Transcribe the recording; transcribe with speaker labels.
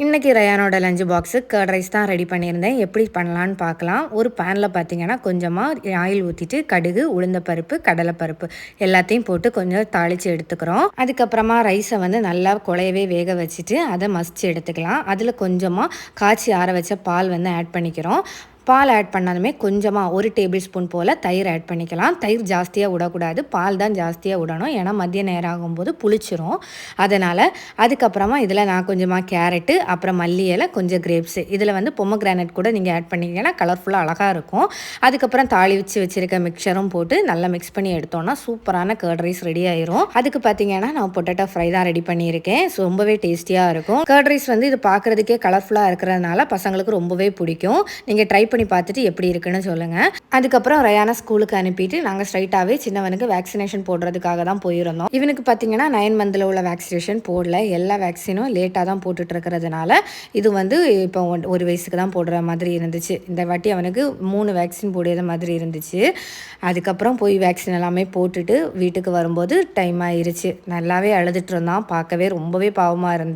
Speaker 1: இன்றைக்கி ரயானோட lunch box curd rice தான் ready பண்ணியிருந்தேன். எப்படி பண்ணலான்னு பார்க்கலாம். ஒரு பேனில் பார்த்தீங்கன்னா கொஞ்சமாக ஆயில் ஊற்றிட்டு கடுகு, உளுந்தப்பருப்பு, கடலைப்பருப்பு எல்லாத்தையும் போட்டு கொஞ்சம் தாளித்து எடுத்துக்கிறோம். அதுக்கப்புறமா ரைஸை வந்து நல்லா குழையவே வேக வச்சுட்டு அதை மசித்து எடுத்துக்கலாம். அதில் கொஞ்சமாக காய்ச்சி ஆற வச்ச பால் வந்து ஆட் பண்ணிக்கிறோம். பால் ஆட் பண்ணாலுமே கொஞ்சமாக 1 டேபிள் ஸ்பூன் போல் தயிர் ஆட் பண்ணிக்கலாம். தயிர் ஜாஸ்தியாக விடக்கூடாது, பால் தான் ஜாஸ்தியாக விடணும். ஏன்னா மதிய நேரம் ஆகும்போது புளிச்சிரும். அதனால் அதுக்கப்புறமா இதில் நான் கொஞ்சமாக கேரட்டு, அப்புறம் மல்லி இலை, கொஞ்சம் கிரேப்ஸு, இதில் வந்து பொமோகிரானேட் கூட நீங்கள் ஆட் பண்ணிங்கன்னா கலர்ஃபுல்லாக அழகாக இருக்கும். அதுக்கப்புறம் தாளிச்சு வச்சுருக்க மிக்சரும் போட்டு நல்லா மிக்ஸ் பண்ணி எடுத்தோன்னா சூப்பரான கர்ட் ரைஸ் ரெடி ஆயிரும். அதுக்கு பார்த்தீங்கன்னா நான் பொட்டேட்டோ ஃப்ரை தான் ரெடி பண்ணியிருக்கேன். ஸோ ரொம்பவே டேஸ்டியாக இருக்கும். கர்ட் ரைஸ் வந்து இது பார்க்குறதுக்கே கலர்ஃபுல்லாக இருக்கிறதுனால பசங்களுக்கு ரொம்பவே பிடிக்கும். நீங்கள் ட்ரை பண்ணி பார்த்துட்டு எப்படி இருக்குன்னு சொல்லுங்கள். அதுக்கப்புறம் ரயானா ஸ்கூலுக்கு அனுப்பிட்டு நாங்கள் ஸ்ட்ரைட்டாகவே சின்னவனுக்கு வேக்சினேஷன் போடுறதுக்காக தான் போயிருந்தோம். இவனுக்கு பார்த்தீங்கன்னா 9 மந்தில் உள்ள வேக்சினேஷன் போடல. எல்லா வேக்சினும் லேட்டாக தான் போட்டுட்டு இருக்கிறதுனால இது வந்து இப்போ 1 வயசுக்கு தான் போடுற மாதிரி இருந்துச்சு. இந்த வாட்டி அவனுக்கு 3 வேக்சின் போடுற மாதிரி இருந்துச்சு. அதுக்கப்புறம் போய் வேக்சின் எல்லாமே போட்டுட்டு வீட்டுக்கு வரும்போது டைம் ஆயிருச்சு. நல்லாவே அழுதுட்டு இருந்தான். பார்க்கவே ரொம்பவே பாவமாக இருந்துச்சு.